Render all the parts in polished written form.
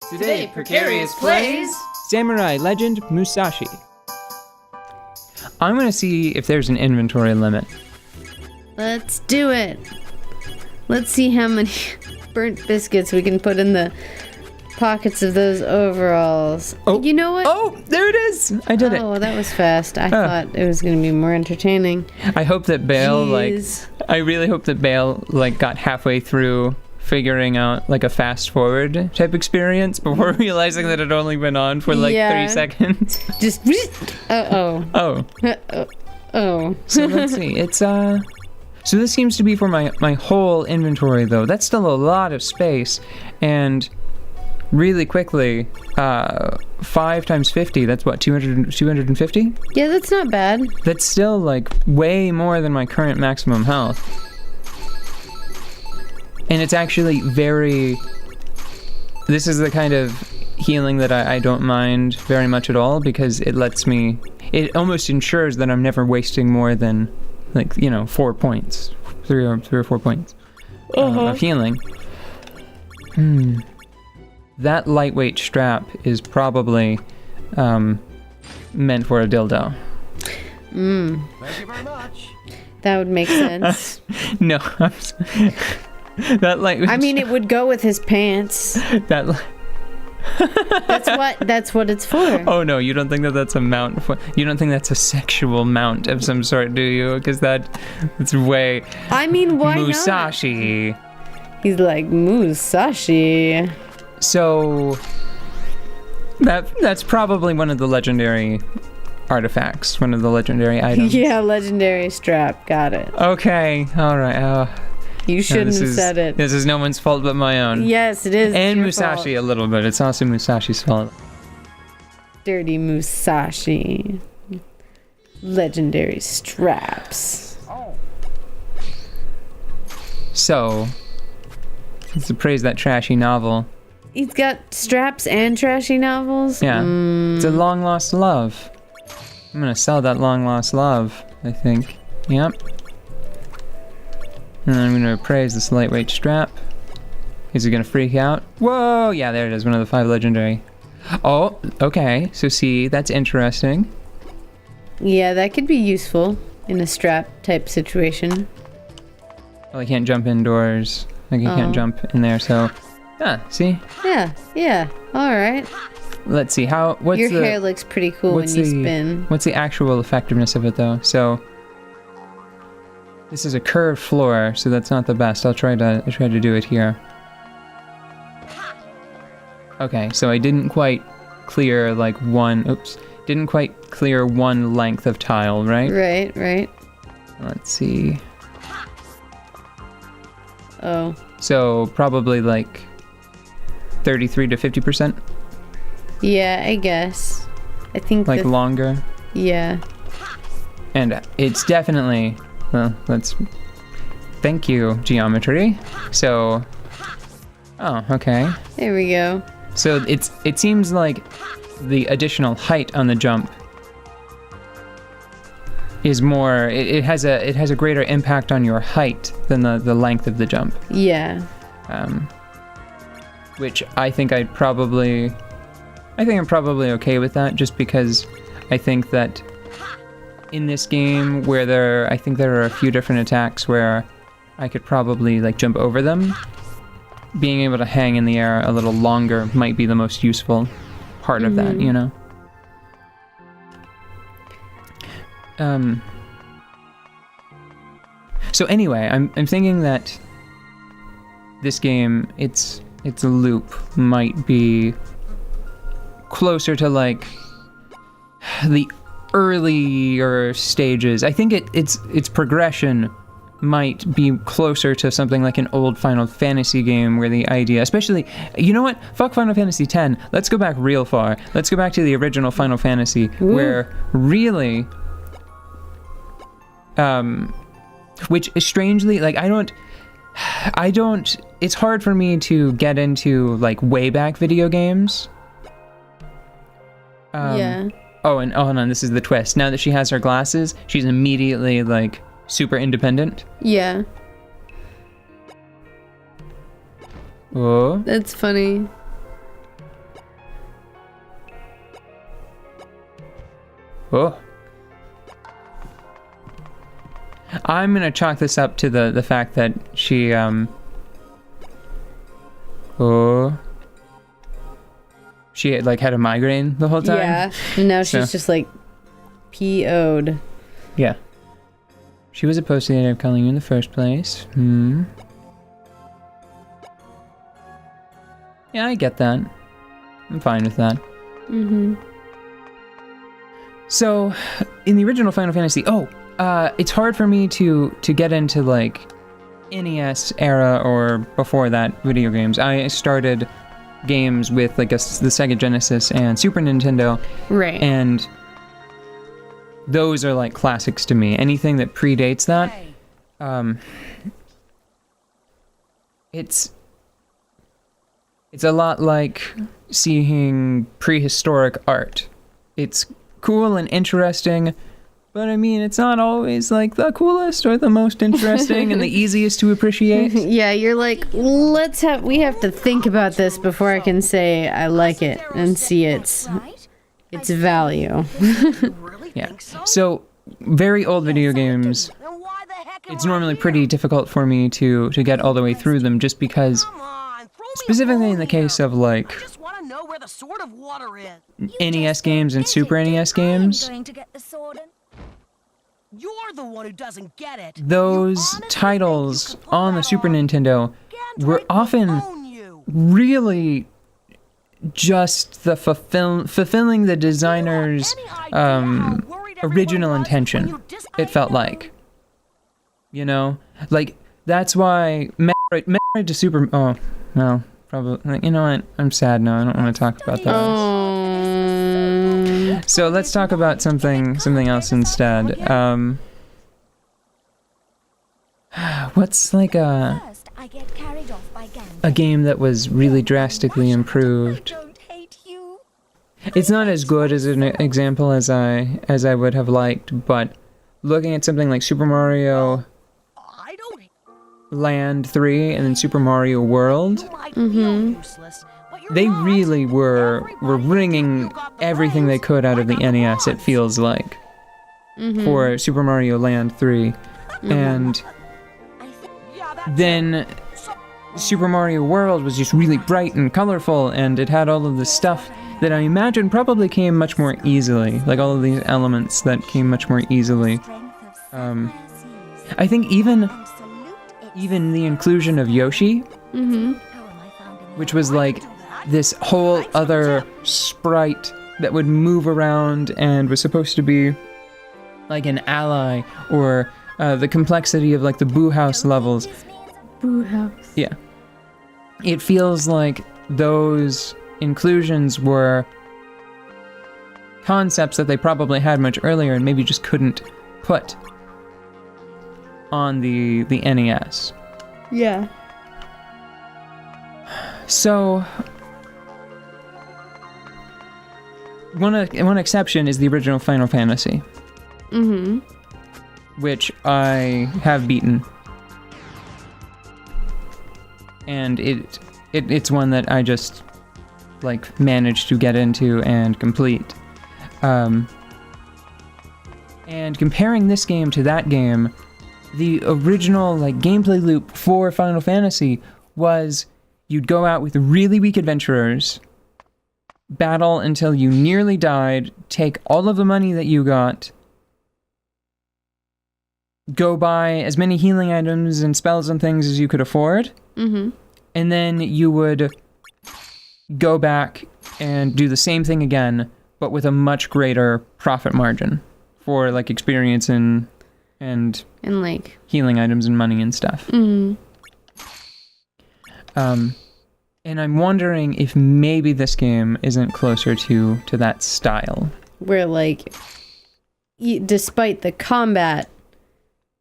Today, Precarious plays Samurai Legend Musashi. I'm gonna see if there's an inventory limit. Let's do it. Let's see how many burnt biscuits we can put in the pockets of those overalls. Oh, you know what? Oh, there it is! I did it. Oh, that was fast. I thought it was going to be more entertaining. I hope that Bale, Jeez. I really hope that Bale, got halfway through figuring out, a fast-forward type experience before realizing that it only went on for, 3 seconds. Just... Uh-oh. Oh. Oh. So let's see. It's, So this seems to be for my whole inventory, though. That's still a lot of space, and really quickly, 5 times 50, that's what, 250? Yeah, that's not bad. That's still, way more than my current maximum health. And it's actually this is the kind of healing that I don't mind very much at all, because it almost ensures that I'm never wasting more than, 4 points. 3 or 4 points of healing. That lightweight strap is probably meant for a dildo. Thank you very much. That would make sense. No, that lightweight. I mean, it would go with his pants. That's what it's for. Oh no, you don't think that that's a mount? You don't think that's a sexual mount of some sort, do you? Because that's way. I mean, why Musashi. not? He's like Musashi. So that's probably one of the legendary artifacts, one of the legendary items. Yeah, legendary strap. Got it. Okay, all right. You shouldn't have said it. This is no one's fault but my own. Yes, it is. And Musashi fault. a little bit. It's also Musashi's fault. Dirty Musashi. Legendary straps. So, let's praise that trashy novel. He's got straps and trashy novels? Yeah. It's a long lost love. I'm gonna sell that long lost love, I think. Yep. And I'm gonna praise this lightweight strap. Is it gonna freak out? Whoa! Yeah, there it is, one of the 5 legendary. Oh, okay. So see, that's interesting. Yeah, that could be useful in a strap type situation. Well, I can't jump indoors. I can't jump in there, so... see? Yeah. Alright. Let's see, what's your hair looks pretty cool when you spin. What's the actual effectiveness of it, though? So... This is a curved floor, so that's not the best. I'll try to do it here. Okay, so I didn't quite clear didn't quite clear one length of tile, right? Right. Let's see. Oh. So probably 33 to 50%? Yeah, I guess. I think longer? Yeah. And it's definitely... Well, thank you, geometry. So, okay. There we go. So it seems like the additional height on the jump is more. It has a greater impact on your height than the length of the jump. Yeah. Which I think I'm probably okay with that, just because I think that. In this game, where I think there are a few different attacks where I could probably jump over them, being able to hang in the air a little longer might be the most useful part of that, you know? So anyway, I'm thinking that this game, its loop might be closer to the earlier stages. I think its progression might be closer to something like an old Final Fantasy game, where the idea, especially, you know what? Fuck Final Fantasy X. Let's go back real far. Let's go back to the original Final Fantasy, where really, which is strangely, I don't. It's hard for me to get into way back video games. Yeah. Oh, and hold on, this is the twist. Now that she has her glasses, she's immediately, super independent. Yeah. Oh. That's funny. Oh. I'm gonna chalk this up to the fact that she she like had a migraine the whole time. Yeah. Now she's So- just like PO'd. Yeah. She was opposed to the idea of calling you in the first place. Yeah, I get that. I'm fine with that. Mm-hmm. So, in the original Final Fantasy, it's hard for me to get into like NES era or before that video games. I started games with like the Sega Genesis and Super Nintendo, Right. and those are like classics to me. Anything that predates that, it's a lot like seeing prehistoric art. It's cool and interesting, but I mean, it's not always like the coolest or the most interesting and the easiest to appreciate. Yeah, you're like, we have to think about this before I can say I like it and see its value. Yeah. So, very old video games, it's normally pretty difficult for me to get all the way through them just because, specifically in the case of like NES games and Super NES games, You're the one who doesn't get it. those titles on the Super Nintendo were often really just the fulfilling the designer's original intention, it felt like. You know? Like, that's why Metroid to Super... Oh, no. Probably... You know what? I'm sad now. I don't want to talk about that. Oh. So let's talk about something else instead. What's like a game that was really drastically improved? It's not as good as an example as I would have liked, but looking at something like Super Mario Land 3 and then Super Mario World, they really were wringing everything they could out of the NES, it feels like, for Super Mario Land 3. And then Super Mario World was just really bright and colorful, and it had all of this stuff that I imagine probably came much more easily, like all of these elements that came much more easily. I think even the inclusion of Yoshi, which was like this whole other sprite that would move around and was supposed to be like an ally, or the complexity of like the Boo House levels. Boo House. Yeah. It feels like those inclusions were concepts that they probably had much earlier and maybe just couldn't put on the NES. Yeah. So, one exception is the original Final Fantasy. Which I have beaten. And it's one that I just like managed to get into and complete. And comparing this game to that game, the original like gameplay loop for Final Fantasy was you'd go out with really weak adventurers, battle until you nearly died, take all of the money that you got, go buy as many healing items and spells and things as you could afford, and then you would go back and do the same thing again, but with a much greater profit margin for like experience and like healing items and money and stuff. And I'm wondering if maybe this game isn't closer to that style. where like despite the combat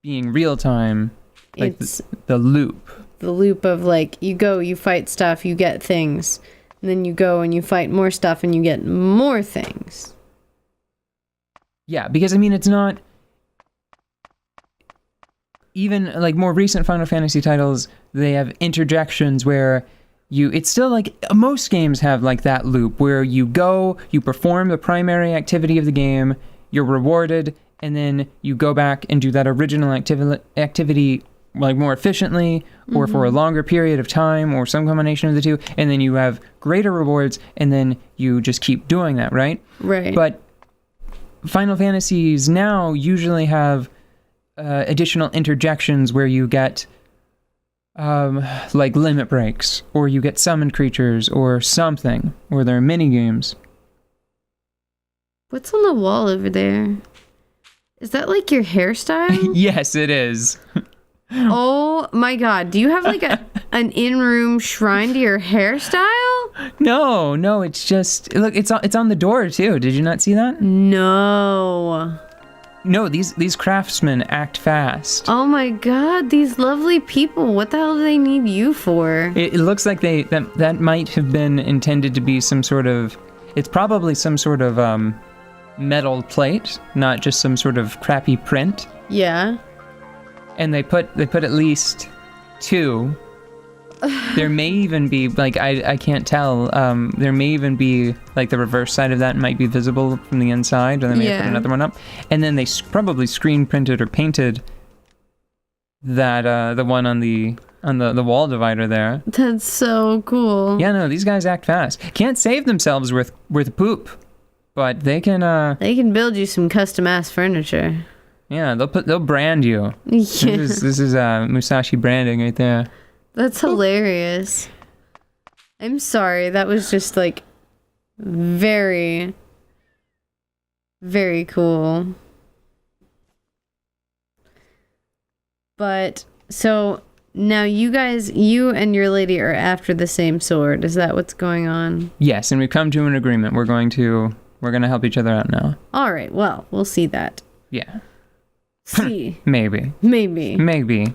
Being real time, like it's the loop. the loop of like you go, you fight stuff, you get things, and then you go and you fight more stuff and you get more things. Yeah, because I mean, it's not even like more recent Final Fantasy titles, they have interjections where it's still like most games have like that loop where you go, you perform the primary activity of the game, you're rewarded, and then you go back and do that original activity like more efficiently or for a longer period of time or some combination of the two, and then you have greater rewards, and then you just keep doing that, right? Right. But Final Fantasies now usually have additional interjections where you get like limit breaks, or you get summoned creatures or something, or there are mini games. What's on the wall over there? Is that like your hairstyle? Yes, it is. Oh my god, do you have like an in-room shrine to your hairstyle? No, it's just, look, it's on the door too. Did you not see that? No. No, these craftsmen act fast. Oh my god, these lovely people. What the hell do they need you for? It looks like that might have been intended to be some sort of, it's probably some sort of metal plate, not just some sort of crappy print. Yeah. And they put at least 2. There may even be, like, I can't tell, there may even be, like, the reverse side of that might be visible from the inside, or they may have put another one up. And then they probably screen printed or painted that, the one on the wall divider there. That's so cool. Yeah, no, these guys act fast. Can't save themselves with poop, but they can, They can build you some custom-ass furniture. yeah, they'll brand you. Yeah. This is Musashi branding right there. That's hilarious. I'm sorry, that was just like very, very cool. But so now you and your lady are after the same sword. Is that what's going on? Yes, and we've come to an agreement. We're gonna help each other out now. All right, well, we'll see that. Yeah. See. Maybe. Maybe.